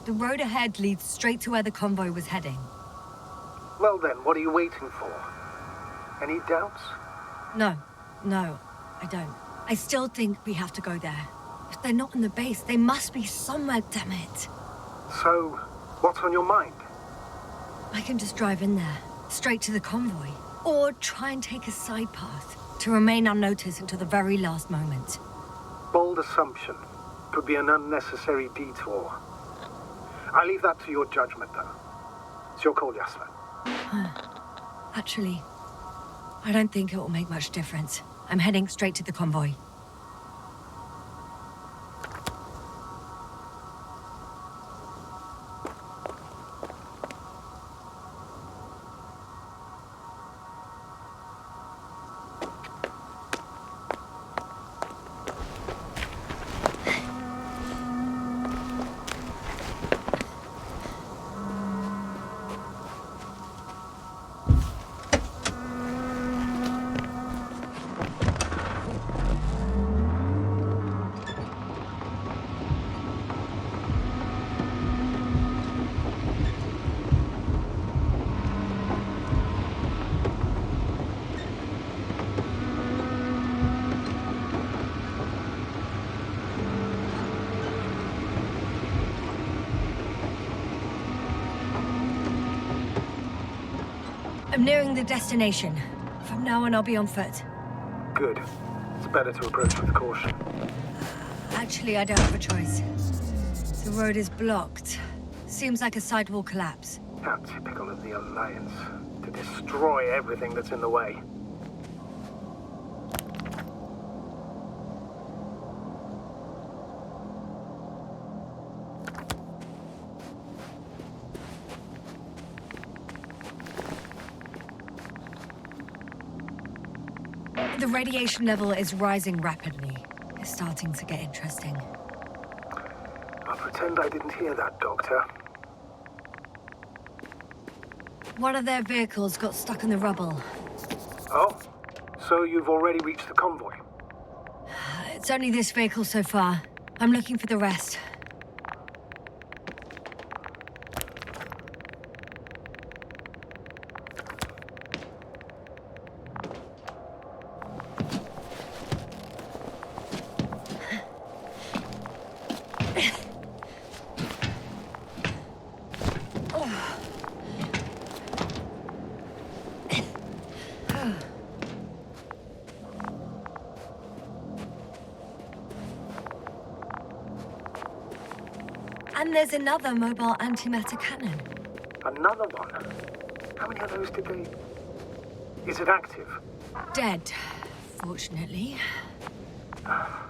The road ahead leads straight to where the convoy was heading. Well then, what are you waiting for? Any doubts? No, I don't. I still think we have to go there. If they're not in the base, they must be somewhere, damn it. So, what's on your mind? I can just drive in there, straight to the convoy. Or try and take a side path, to remain unnoticed until the very last moment. Bold assumption. Could be an unnecessary detour. I leave that to your judgment, though. It's your call, Yasna. Actually, I don't think it will make much difference. I'm heading straight to the convoy. I'm nearing the destination. From now on, I'll be on foot. Good. It's better to approach with caution. Actually, I don't have a choice. The road is blocked. Seems like a sidewall collapse. How typical of the Alliance. To destroy everything that's in the way. The radiation level is rising rapidly. It's starting to get interesting. I'll pretend I didn't hear that, Doctor. One of their vehicles got stuck in the rubble. Oh? So you've already reached the convoy? It's only this vehicle so far. I'm looking for the rest. And there's another mobile antimatter cannon. Another one? How many of those did they... Is it active? Dead, fortunately. I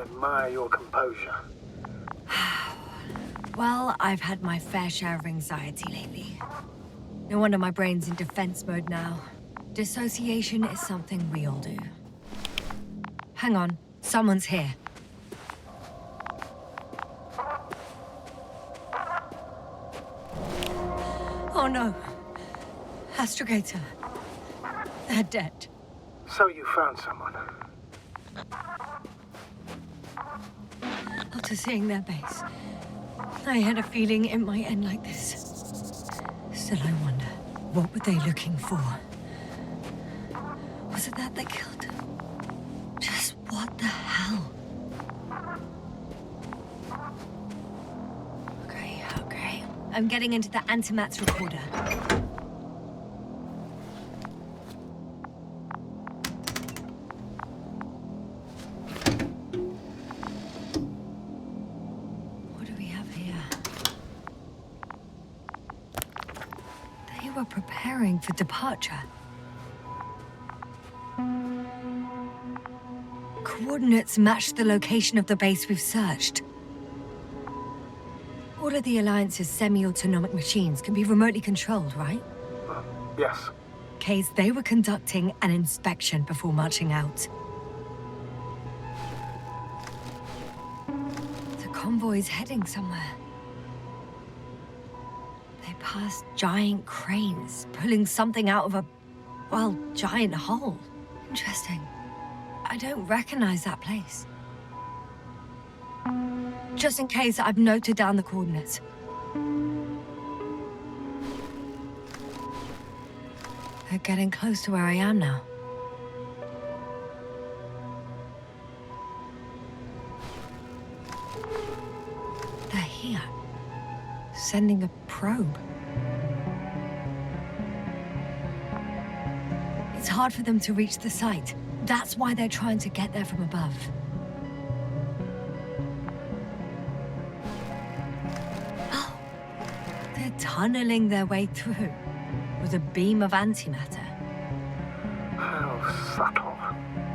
admire your composure. Well, I've had my fair share of anxiety lately. No wonder my brain's in defense mode now. Dissociation is something we all do. Hang on, someone's here. Oh no. Astrogator. They're dead. So you found someone? After seeing their base, I had a feeling it might end like this. Still, I wonder, what were they looking for? Was it that they killed him? Just what the hell? Okay. I'm getting into the antimatter recorder. What do we have here? They were preparing for departure. Coordinates matched the location of the base we've searched. All of the Alliance's semi-autonomic machines can be remotely controlled, right? Yes. Case they were conducting an inspection before marching out. The convoy's heading somewhere. They passed giant cranes, pulling something out of a, well, giant hole. Interesting. I don't recognize that place. Just in case, I've noted down the coordinates. They're getting close to where I am now. They're here. Sending a probe. It's hard for them to reach the site. That's why they're trying to get there from above. Oh, they're tunneling their way through with a beam of antimatter. How subtle.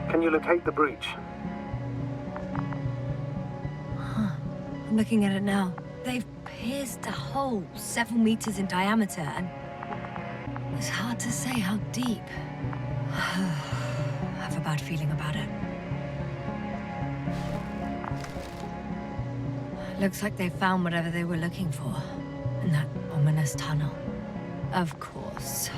Can you locate the breach? I'm looking at it now. They've pierced a hole 7 meters in diameter, and it's hard to say how deep. I have a bad feeling about it. Looks like they found whatever they were looking for in that ominous tunnel. Of course.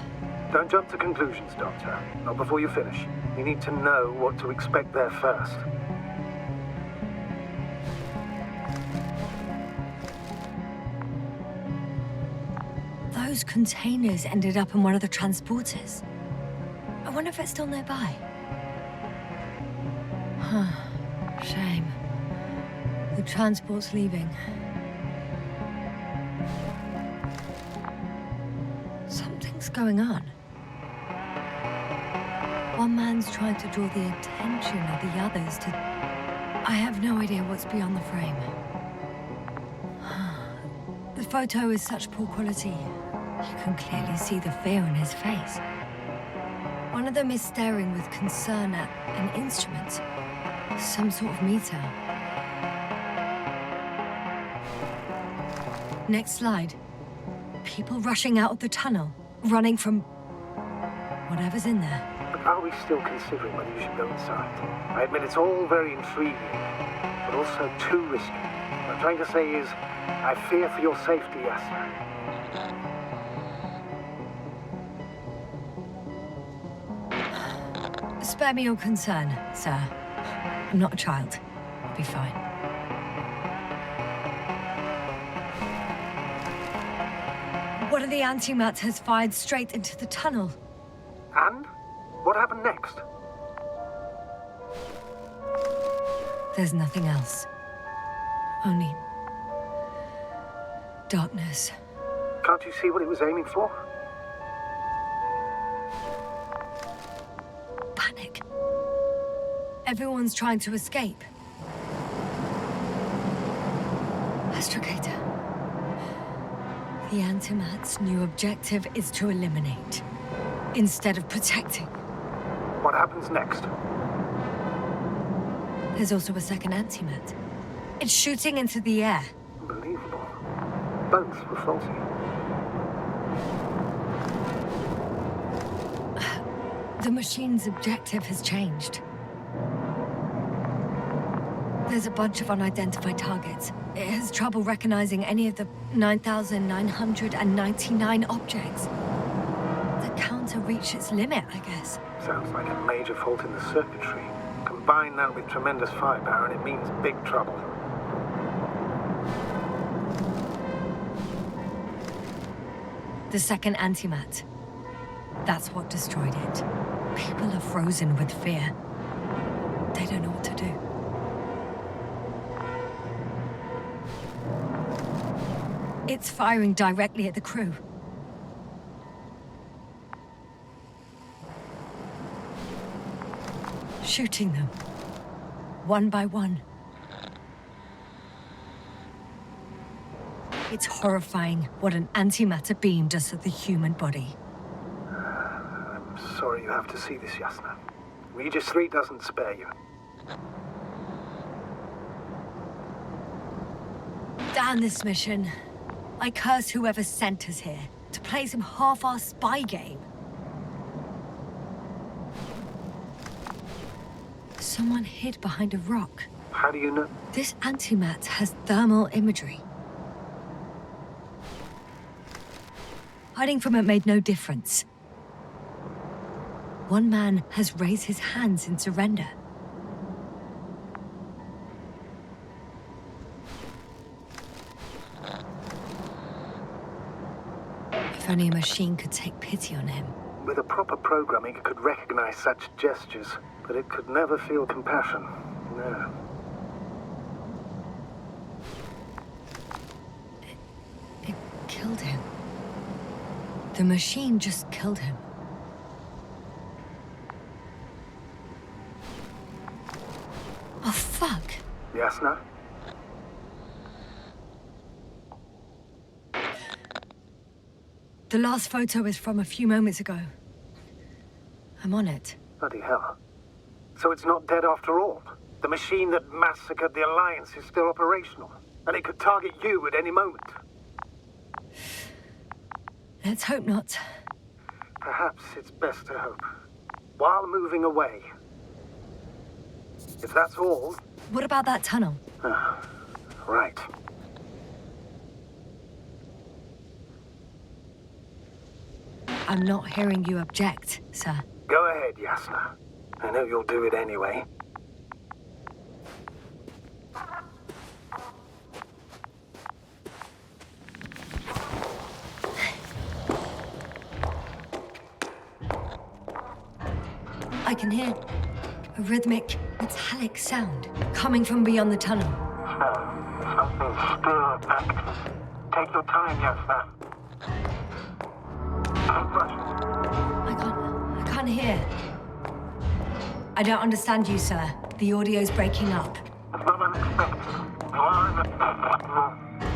Don't jump to conclusions, Doctor. Not before you finish. You need to know what to expect there first. Those containers ended up in one of the transporters. I wonder if it's still nearby. Huh. Shame. The transport's leaving. Something's going on. One man's trying to draw the attention of the others to... I have no idea what's beyond the frame. The photo is such poor quality. You can clearly see the fear in his face. One of them is staring with concern at an instrument. Some sort of meter. Next slide. People rushing out of the tunnel, running from whatever's in there. But are we still considering whether you should go inside? I admit it's all very intriguing, but also too risky. What I'm trying to say is, I fear for your safety, Yasna. Spare me your concern, sir. I'm not a child. I'll be fine. One of the antimatters fired straight into the tunnel. And? What happened next? There's nothing else. Only... darkness. Can't you see what it was aiming for? Panic. Everyone's trying to escape. Astrogator. The Antimat's new objective is to eliminate, instead of protecting. What happens next? There's also a second Antimat. It's shooting into the air. Unbelievable. Both were faulty. The machine's objective has changed. There's a bunch of unidentified targets. It has trouble recognizing any of the 9,999 objects. The counter reached its limit, I guess. Sounds like a major fault in the circuitry. Combine that with tremendous firepower and it means big trouble. The second Antimat. That's what destroyed it. People are frozen with fear. They don't know what to do. It's firing directly at the crew. Shooting them. One by one. It's horrifying what an antimatter beam does to the human body. I'm sorry you have to see this, Yasna. Regis III doesn't spare you. Damn this mission. I curse whoever sent us here to play some half-assed spy game. Someone hid behind a rock. How do you know? This antimat has thermal imagery. Hiding from it made no difference. One man has raised his hands in surrender. If only a machine could take pity on him. With a proper programming, it could recognize such gestures, but it could never feel compassion. No. It killed him. The machine just killed him. Oh, fuck. Yasna? The last photo is from a few moments ago. I'm on it. Bloody hell. So it's not dead after all? The machine that massacred the Alliance is still operational, and it could target you at any moment? Let's hope not. Perhaps it's best to hope. While moving away. If that's all... What about that tunnel? Right. I'm not hearing you object, sir. Go ahead, Yasna. I know you'll do it anyway. I can hear a rhythmic, metallic sound coming from beyond the tunnel. Something's still active. Take your time, Yasna. Don't rush. I can't hear. I don't understand you, sir. The audio's breaking up. It's not unexpected.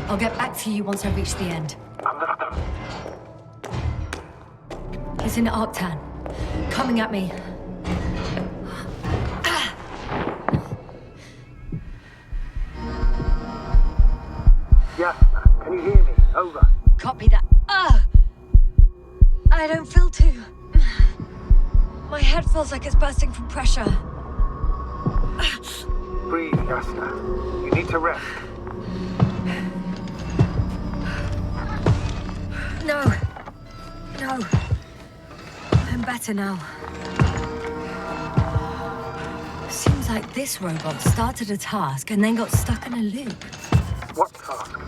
I'll get back to you once I reach the end. Understood. It's in Arctan. Coming at me. Yasna, can you hear me? Over. Copy that. I don't feel too... My head feels like it's bursting from pressure. Breathe, Yasna. You need to rest. No. I'm better now. Seems like this robot started a task and then got stuck in a loop. What task?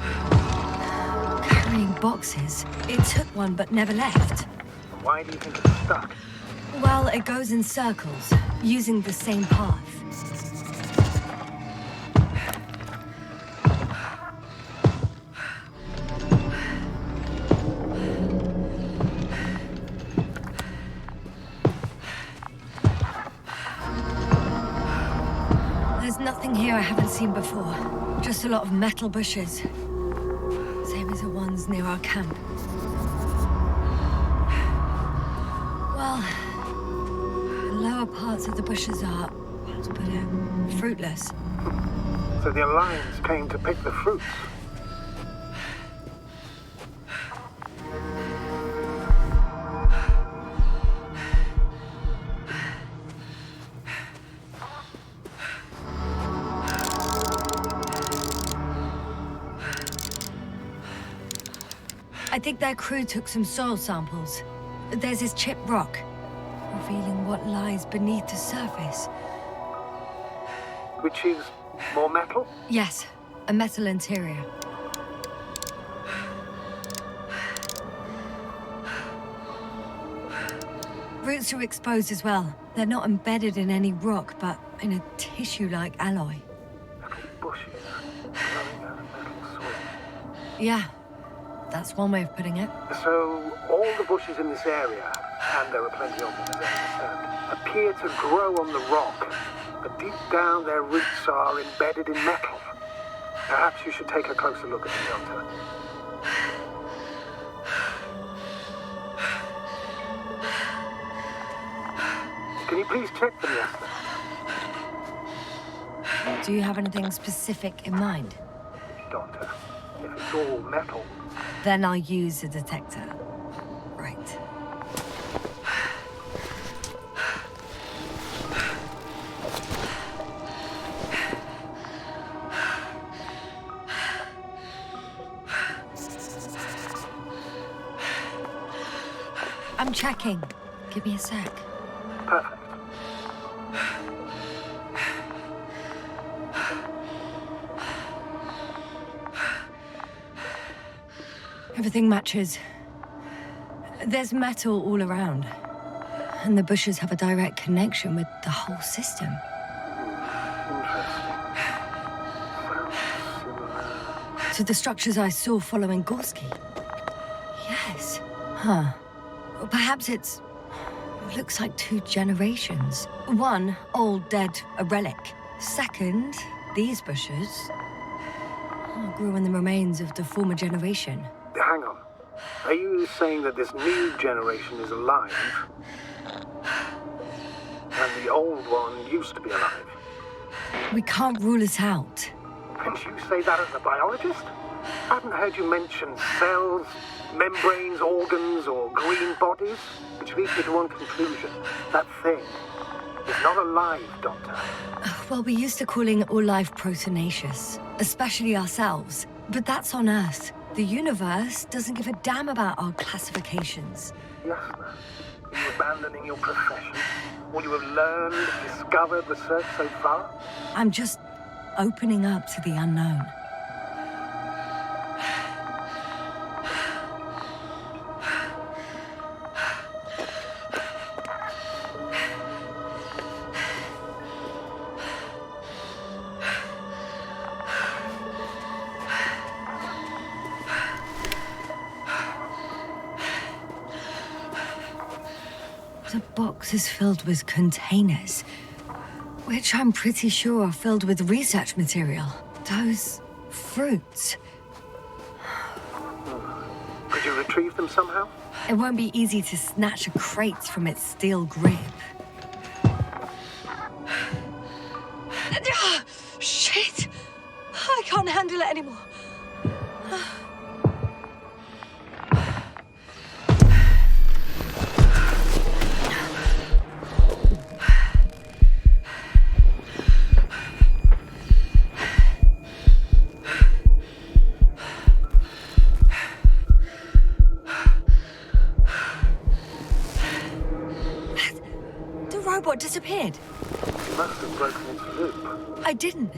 Carrying boxes. It took one but never left. Why do you think it's stuck? Well, it goes in circles, using the same path. There's nothing here I haven't seen before. Just a lot of metal bushes. Same as the ones near our camp. Well, the lower parts of the bushes are, how to put it, fruitless. So the Alliance came to pick the fruits. I think their crew took some soil samples. There's this chipped rock, revealing what lies beneath the surface. Which is more metal? Yes, a metal interior. Roots are exposed as well. They're not embedded in any rock, but in a tissue-like alloy. Little bushes growing out of metal soil. Yeah, that's one way of putting it. So, all the bushes in this area, and there are plenty of them as I understand, appear to grow on the rock, but deep down their roots are embedded in metal. Perhaps you should take a closer look at the shelter. Can you please check them, Yasna? Do you have anything specific in mind? Doctor, if it's all metal, Then I'll use a detector. Right. I'm checking. Give me a sec. perfect. Everything matches. There's metal all around. And the bushes have a direct connection with the whole system. Interesting. To the structures I saw following Gorski. Yes. Huh. Well, perhaps it looks like 2 generations. One, old, dead, a relic. Second, these bushes grew in the remains of the former generation. Hang on. Are you saying that this new generation is alive? And the old one used to be alive? We can't rule it out. And you say that as a biologist? I haven't heard you mention cells, membranes, organs, or green bodies, which leads me to one conclusion. That thing is not alive, Doctor. Well, we used to calling all life proteinaceous, especially ourselves. But that's on Earth. The universe doesn't give a damn about our classifications. Yasna, are you abandoning your profession? All you have learned, discovered, researched so far? I'm just opening up to the unknown. The box is filled with containers, which I'm pretty sure are filled with research material. Those fruits. Could you retrieve them somehow? It won't be easy to snatch a crate from its steel grip. Shit! I can't handle it anymore. What disappeared? You must have broken its loop. I didn't.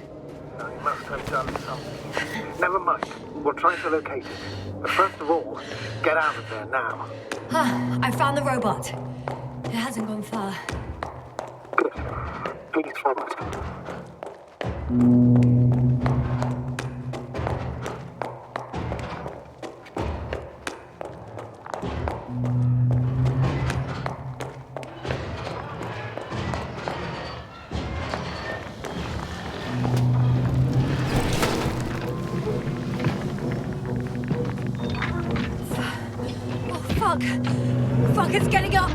No, you must have done something. Never mind. We'll try to locate it. But first of all, get out of there now. I found the robot. It hasn't gone far. Good. Please follow us. Fuck, it's getting up!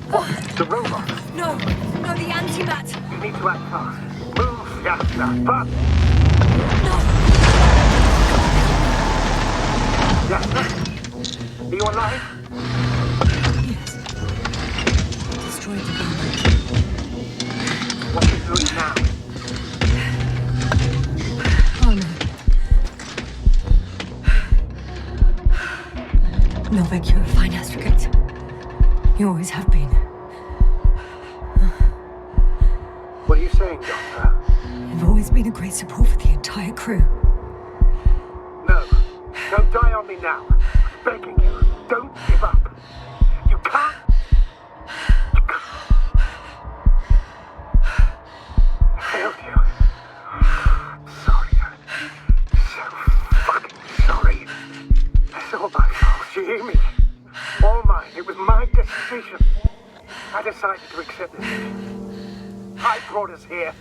What? The robot? No, the antimat! You need to act fast. Move, Yasna, fast! No! Yasna? Are you alive? Yes. Destroyed the bomb. What are you doing now? Oh no. Novik, you're a fine Astrogator. You always have been. What are you saying, Doctor? You've always been a great support for the entire crew. No. Don't die on me now. I'm begging you. Don't give up. You can't. I failed you. Sorry. So fucking sorry. It's all my fault. You hear me? All mine. It was my decision. I decided to accept this mission. I brought us here.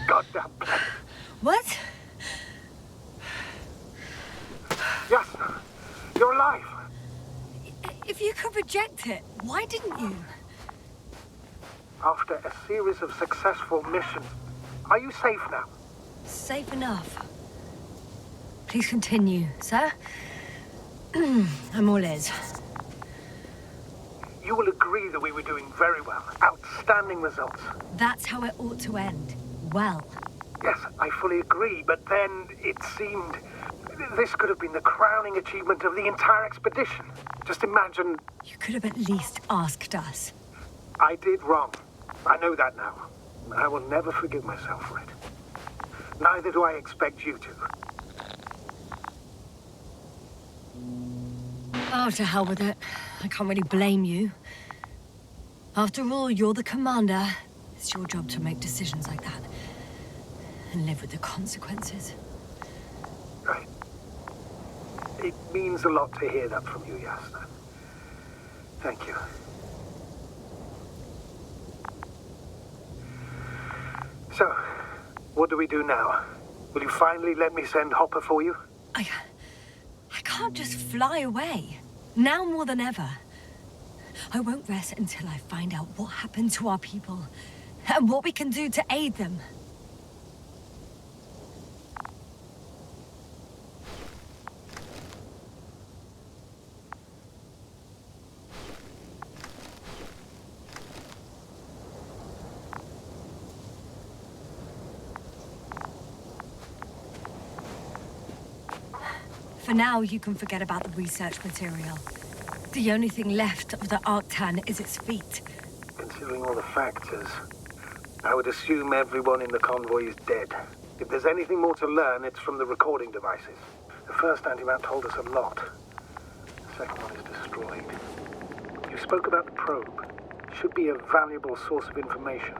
Goddamn planet. What? Yasna, you're alive. If you could reject it, why didn't you? After a series of successful missions, are you safe now? Safe enough. Please continue, sir. I'm all ears. You will agree that we were doing very well. Outstanding results. That's how it ought to end. Well. Yes, I fully agree, but then it seemed this could have been the crowning achievement of the entire expedition. Just imagine... You could have at least asked us. I did wrong. I know that now. I will never forgive myself for it. Neither do I expect you to. Oh, to hell with it. I can't really blame you. After all, you're the commander. It's your job to make decisions like that. And live with the consequences. Right. It means a lot to hear that from you, Yasna. Thank you. So, what do we do now? Will you finally let me send Hopper for you? I can't just fly away. Now more than ever. I won't rest until I find out what happened to our people. And what we can do to aid them. For now, you can forget about the research material. The only thing left of the Arctan is its feet. Considering all the factors, I would assume everyone in the convoy is dead. If there's anything more to learn, it's from the recording devices. The first antimat told us a lot. The second one is destroyed. You spoke about the probe. Should be a valuable source of information.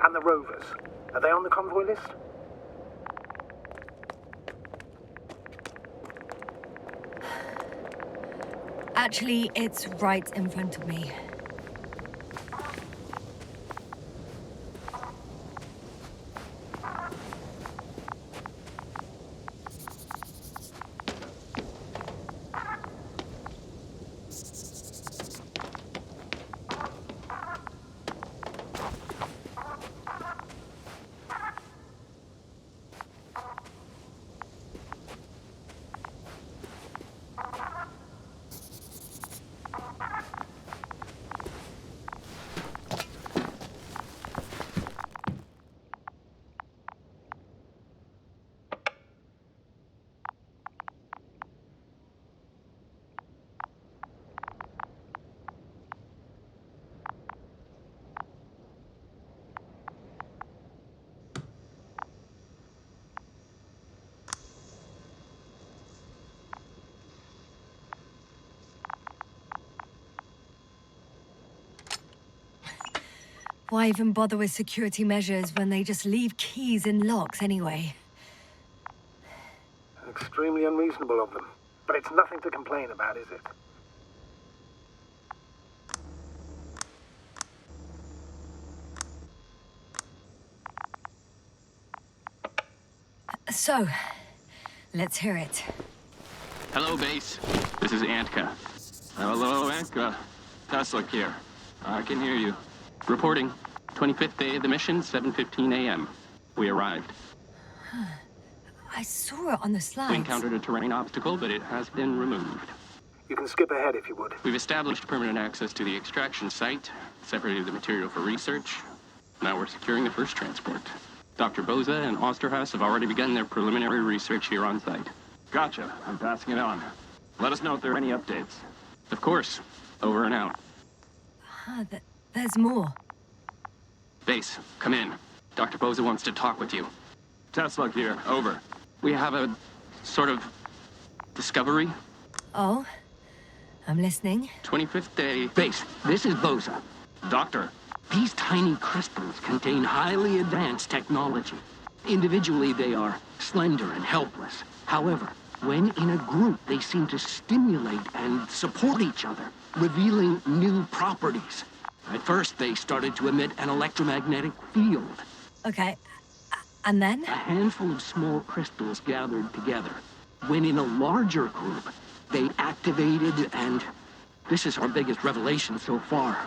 And the rovers. Are they on the convoy list? Actually, it's right in front of me. Why even bother with security measures when they just leave keys in locks anyway? Extremely unreasonable of them. But it's nothing to complain about, is it? So, let's hear it. Hello, base. This is Antka. Hello, Antka. Tesla here. I can hear you. Reporting. 25th day of the mission, 7:15 a.m. We arrived. I saw it on the slides. We encountered a terrain obstacle, but it has been removed. You can skip ahead if you would. We've established permanent access to the extraction site, separated the material for research. Now we're securing the first transport. Dr. Boza and Osterhaus have already begun their preliminary research here on site. Gotcha. I'm passing it on. Let us know if there are any updates. Of course. Over and out. There's more. Base, come in. Dr. Boza wants to talk with you. Tesla here. Over. We have a sort of discovery. Oh? I'm listening. 25th day. Base, this is Boza. Doctor. These tiny crystals contain highly advanced technology. Individually, they are slender and helpless. However, when in a group, they seem to stimulate and support each other, revealing new properties. At first, they started to emit an electromagnetic field. Okay. And then? A handful of small crystals gathered together. When in a larger group, they activated and... this is our biggest revelation so far.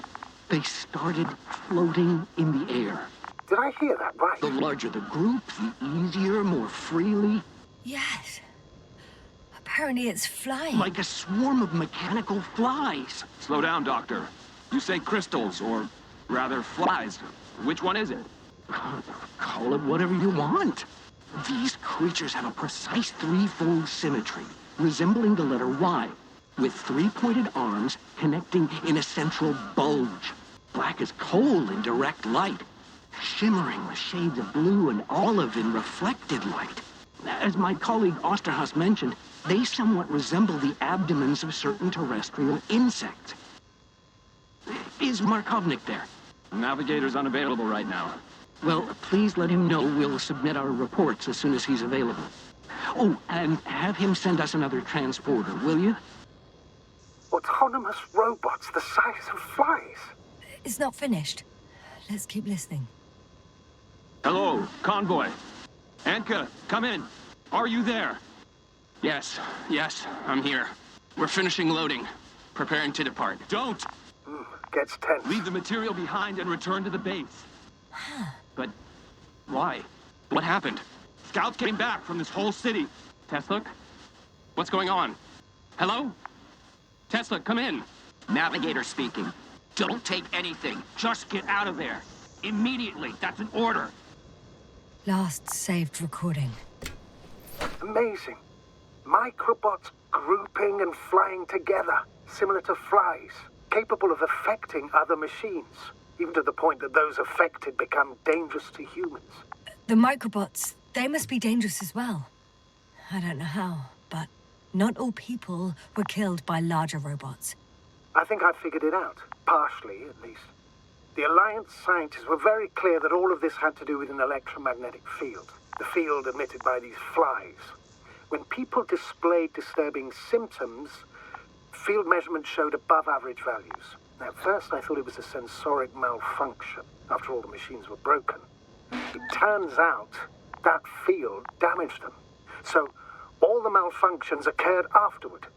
They started floating in the air. Did I hear that right? The larger the group, the easier, more freely. Yes. Apparently it's flying. Like a swarm of mechanical flies. Slow down, Doctor. You say crystals, or rather flies. Which one is it? Call it whatever you want. These creatures have a precise threefold symmetry, resembling the letter Y, with three-pointed arms connecting in a central bulge. Black as coal in direct light, shimmering with shades of blue and olive in reflected light. As my colleague Osterhaus mentioned, They somewhat resemble the abdomens of certain terrestrial insects. Is Markovnik there? Navigator's unavailable right now. Well, please let him know we'll submit our reports as soon as he's available. Oh, and have him send us another transporter, will you? Autonomous robots the size of flies. It's not finished. Let's keep listening. Hello, convoy. Anka, come in. Are you there? Yes, I'm here. We're finishing loading. Preparing to depart. Don't! Gets tense. Leave the material behind and return to the base. But why? What happened? Scouts came back from this whole city. Tesla? What's going on? Hello? Tesla, come in. Navigator speaking. Don't take anything. Just get out of there. Immediately. That's an order. Last saved recording. Amazing. Microbots grouping and flying together, similar to flies, capable of affecting other machines, even to the point that those affected become dangerous to humans. The microbots, they must be dangerous as well. I don't know how, but not all people were killed by larger robots. I think I figured it out, partially at least. The Alliance scientists were very clear that all of this had to do with an electromagnetic field, the field emitted by these flies. When people displayed disturbing symptoms, field measurements showed above average values. At first I thought it was a sensoric malfunction, after all the machines were broken. It turns out that field damaged them. So all the malfunctions occurred afterward.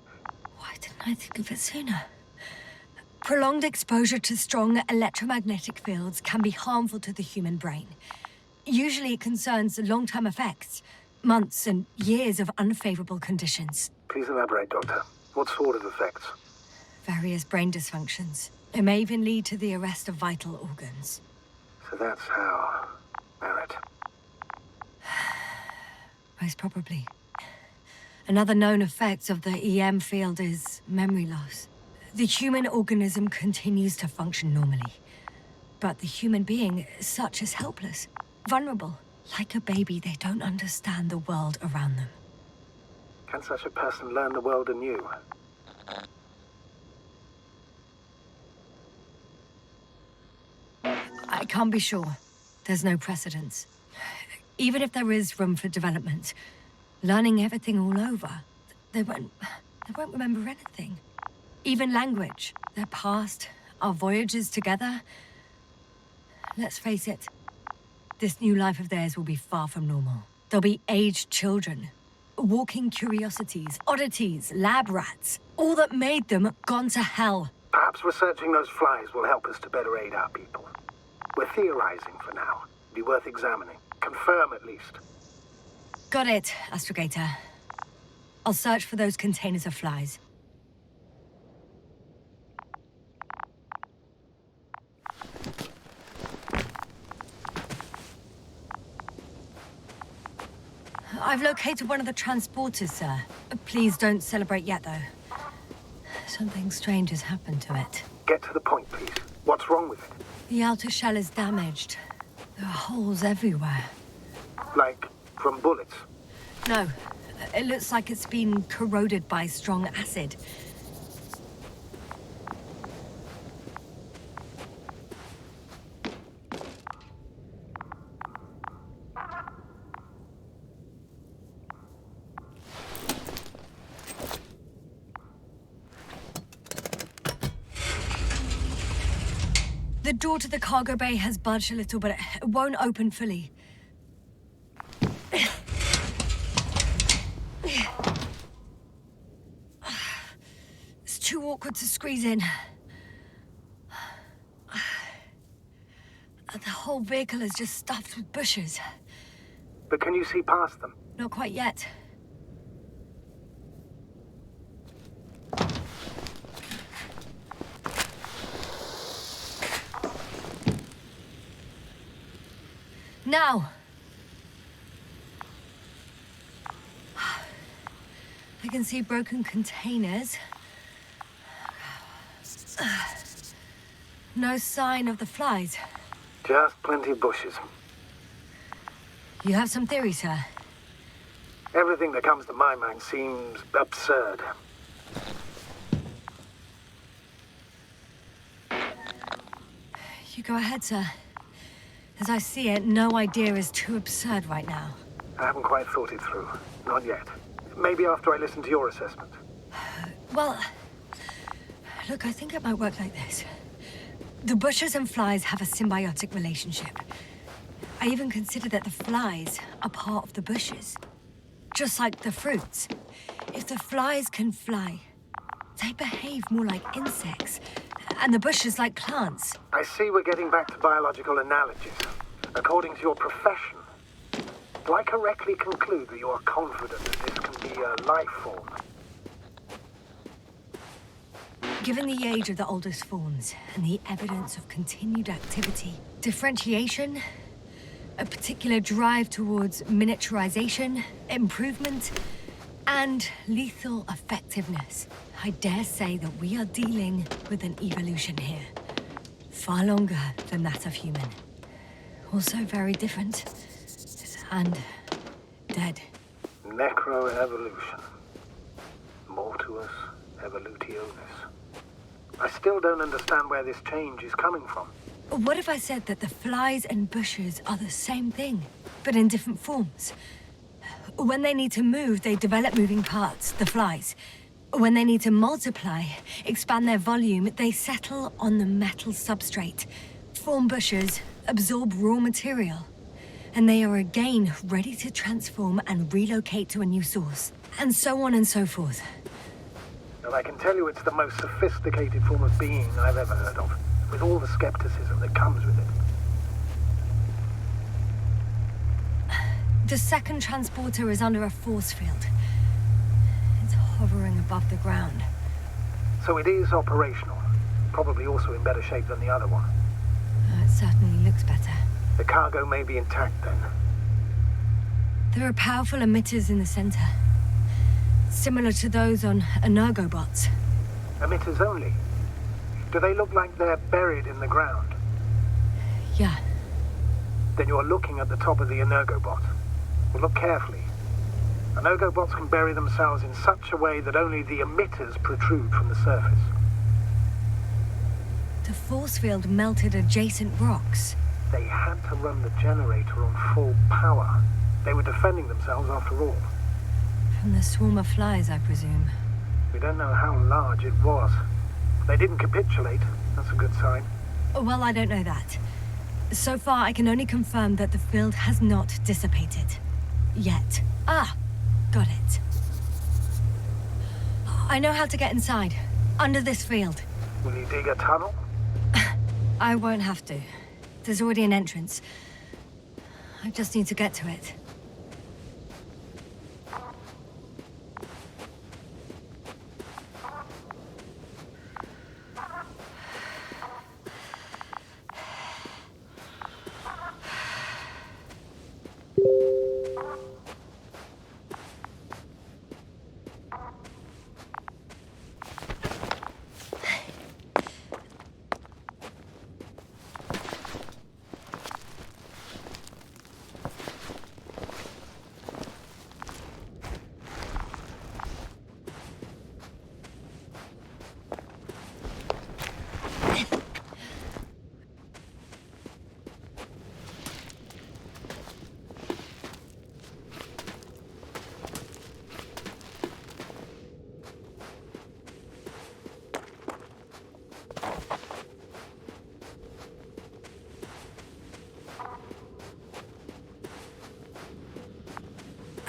Why didn't I think of it sooner? Prolonged exposure to strong electromagnetic fields can be harmful to the human brain. Usually it concerns long-term effects, months and years of unfavorable conditions. Please elaborate, Doctor. What sort of effects? Various brain dysfunctions. It may even lead to the arrest of vital organs. So that's how... Merit. Most probably. Another known effect of the EM field is memory loss. The human organism continues to function normally, but the human being such is helpless, vulnerable. Like a baby, they don't understand the world around them. Can such a person learn the world anew? I can't be sure. There's no precedence. Even if there is room for development, learning everything all over, they won't remember anything. Even language, their past, our voyages together. Let's face it, this new life of theirs will be far from normal. They'll be aged children, walking curiosities, oddities, lab rats. All that made them gone to hell. Perhaps researching those flies will help us to better aid our people. We're theorizing for now. Be worth examining. Confirm at least. Got it, Astrogator. I'll search for those containers of flies. I've located one of the transporters, sir. Please don't celebrate yet, though. Something strange has happened to it. Get to the point, please. What's wrong with it? The outer shell is damaged. There are holes everywhere. Like, from bullets? No, it looks like it's been corroded by strong acid. The door to the cargo bay has budged a little, but it won't open fully. It's too awkward to squeeze in. The whole vehicle is just stuffed with bushes. But can you see past them? Not quite yet. Now! I can see broken containers. No sign of the flies. Just plenty of bushes. You have some theories, sir? Everything that comes to my mind seems absurd. You go ahead, sir. As I see it, no idea is too absurd right now. I haven't quite thought it through. Not yet. Maybe after I listen to your assessment. Well, look, I think it might work like this. The bushes and flies have a symbiotic relationship. I even consider that the flies are part of the bushes. Just like the fruits. If the flies can fly, they behave more like insects, and the bushes like plants. I see we're getting back to biological analogies. According to your profession, do I correctly conclude that you are confident that this can be a life form? Given the age of the oldest forms and the evidence of continued activity, differentiation, a particular drive towards miniaturization, improvement, and lethal effectiveness, I dare say that we are dealing with an evolution here. Far longer than that of human. Also very different. And dead. Necroevolution. Mortuus evolutionis. I still don't understand where this change is coming from. What if I said that the flies and bushes are the same thing, but in different forms? When they need to move, they develop moving parts, the flies. When they need to multiply, expand their volume, they settle on the metal substrate, form bushes, absorb raw material. And they are again ready to transform and relocate to a new source. And so on and so forth. And I can tell you it's the most sophisticated form of being I've ever heard of, with all the skepticism that comes with it. The second transporter is under a force field. It's hovering above the ground. So it is operational. Probably also in better shape than the other one. It certainly looks better. The cargo may be intact then. There are powerful emitters in the center. Similar to those on energobots. Emitters only? Do they look like they're buried in the ground? Yeah. Then you're looking at the top of the energobot. Well, look carefully. Energobots can bury themselves in such a way that only the emitters protrude from the surface. The force field melted adjacent rocks. They had to run the generator on full power. They were defending themselves after all. From the swarm of flies, I presume. We don't know how large it was. They didn't capitulate. That's a good sign. Well, I don't know that. So far, I can only confirm that the field has not dissipated. Yet. Ah, got it. I know how to get inside. Under this field. Will you dig a tunnel? I won't have to. There's already an entrance. I just need to get to it.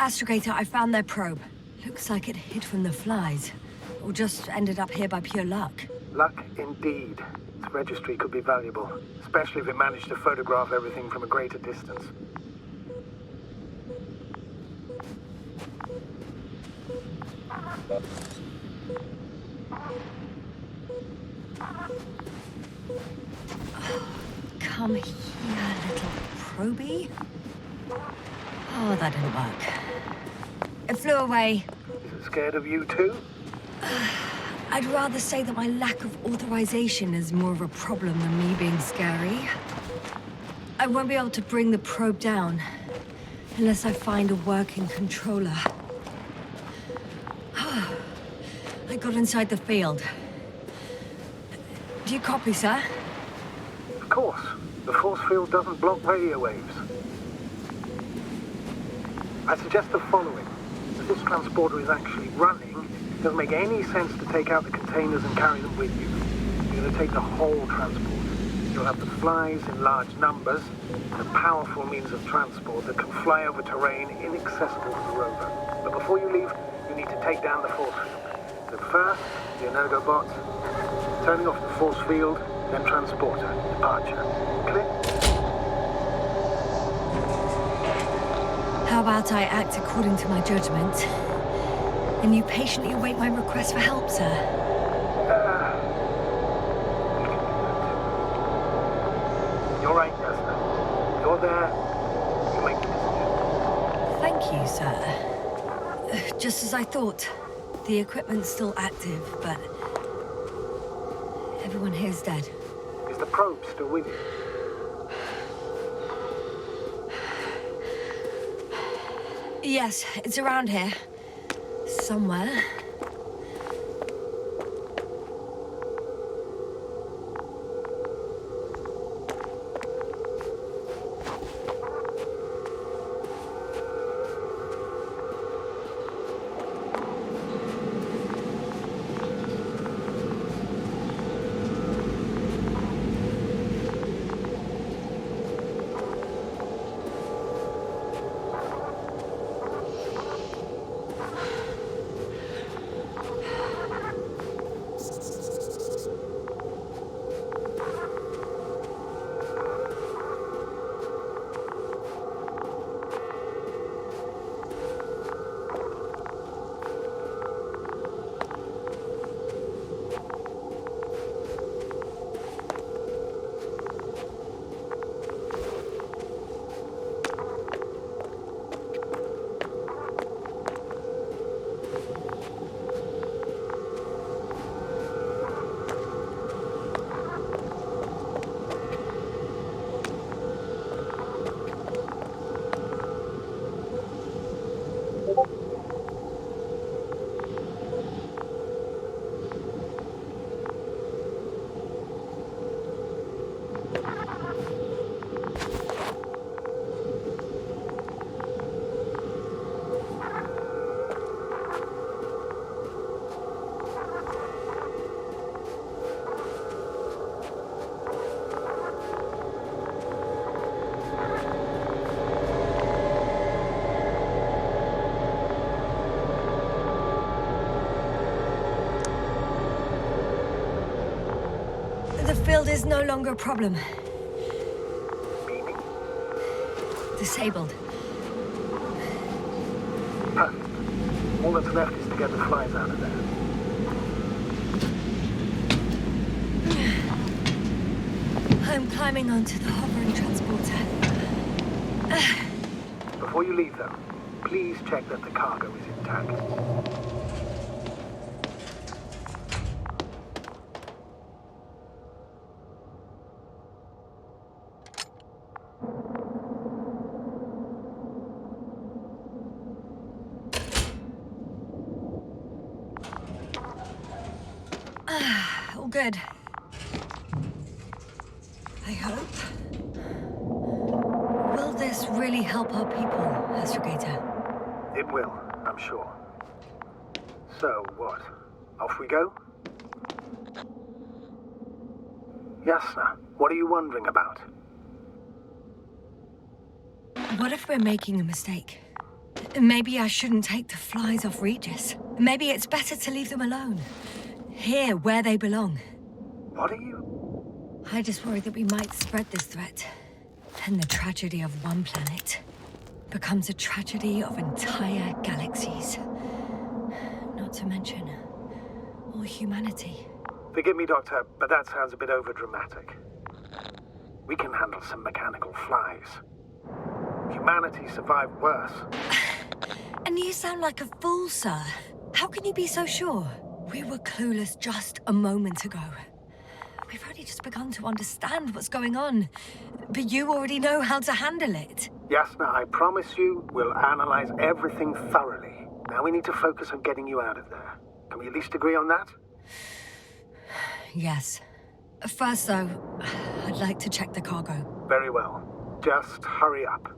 Astrogator, I found their probe. Looks like it hid from the flies. Or just ended up here by pure luck. Luck indeed. Its registry could be valuable, especially if it managed to photograph everything from a greater distance. Come here, little probie. Oh, that didn't work. It flew away. Is it scared of you too? I'd rather say that my lack of authorization is more of a problem than me being scary. I won't be able to bring the probe down unless I find a working controller. I got inside the field. Do you copy, sir? Of course. The force field doesn't block radio waves. I suggest the following. As this transporter is actually running, it doesn't make any sense to take out the containers and carry them with you. You're going to take the whole transport. You'll have the flies in large numbers, a powerful means of transport that can fly over terrain inaccessible to the rover. But before you leave, you need to take down the force field. So first, the energobots, turning off the force field, then transporter, departure. Clear? How about I act according to my judgment, and you patiently await my request for help, sir? You're right, Yasna. You're there. You make the decision. Thank you, sir. Just as I thought. The equipment's still active, but everyone here's dead. Is the probe still with you? Yes, it's around here. Somewhere. The field is no longer a problem. Meaning? Disabled. Perfect. All that's left is to get the flies out of there. I'm climbing onto the hovering transporter. Before you leave, though, please check that the cargo is intact. All good. I hope. Will this really help our people, Astrogator? It will, I'm sure. So, what? Off we go? Yasna, what are you wondering about? What if we're making a mistake? Maybe I shouldn't take the flies off Regis. Maybe it's better to leave them alone. Here, where they belong. What are you... I just worry that we might spread this threat. And the tragedy of one planet becomes a tragedy of entire galaxies. Not to mention, all humanity. Forgive me, Doctor, but that sounds a bit overdramatic. We can handle some mechanical flies. Humanity survived worse. And you sound like a fool, sir. How can you be so sure? We were clueless just a moment ago. We've only just begun to understand what's going on. But you already know how to handle it. Yasna, I promise you, we'll analyze everything thoroughly. Now we need to focus on getting you out of there. Can we at least agree on that? Yes. First, though, I'd like to check the cargo. Very well. Just hurry up.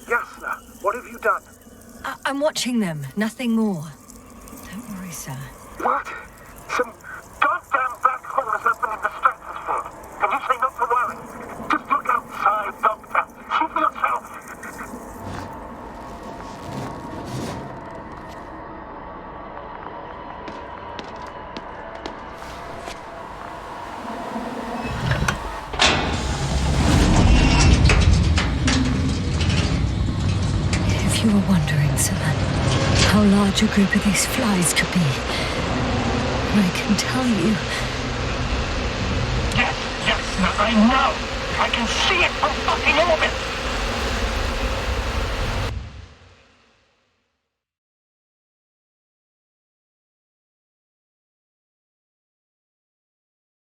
Yasna, what have you done? I'm watching them, nothing more. Don't worry, sir. What? Some goddamn black hole has opened in the stratosphere. And you say not to worry. Just look outside, Doctor. See for yourself. If you were wondering, sir, how large a group of these flies could be, I can tell you. Yes, I know. I can see it from fucking orbit.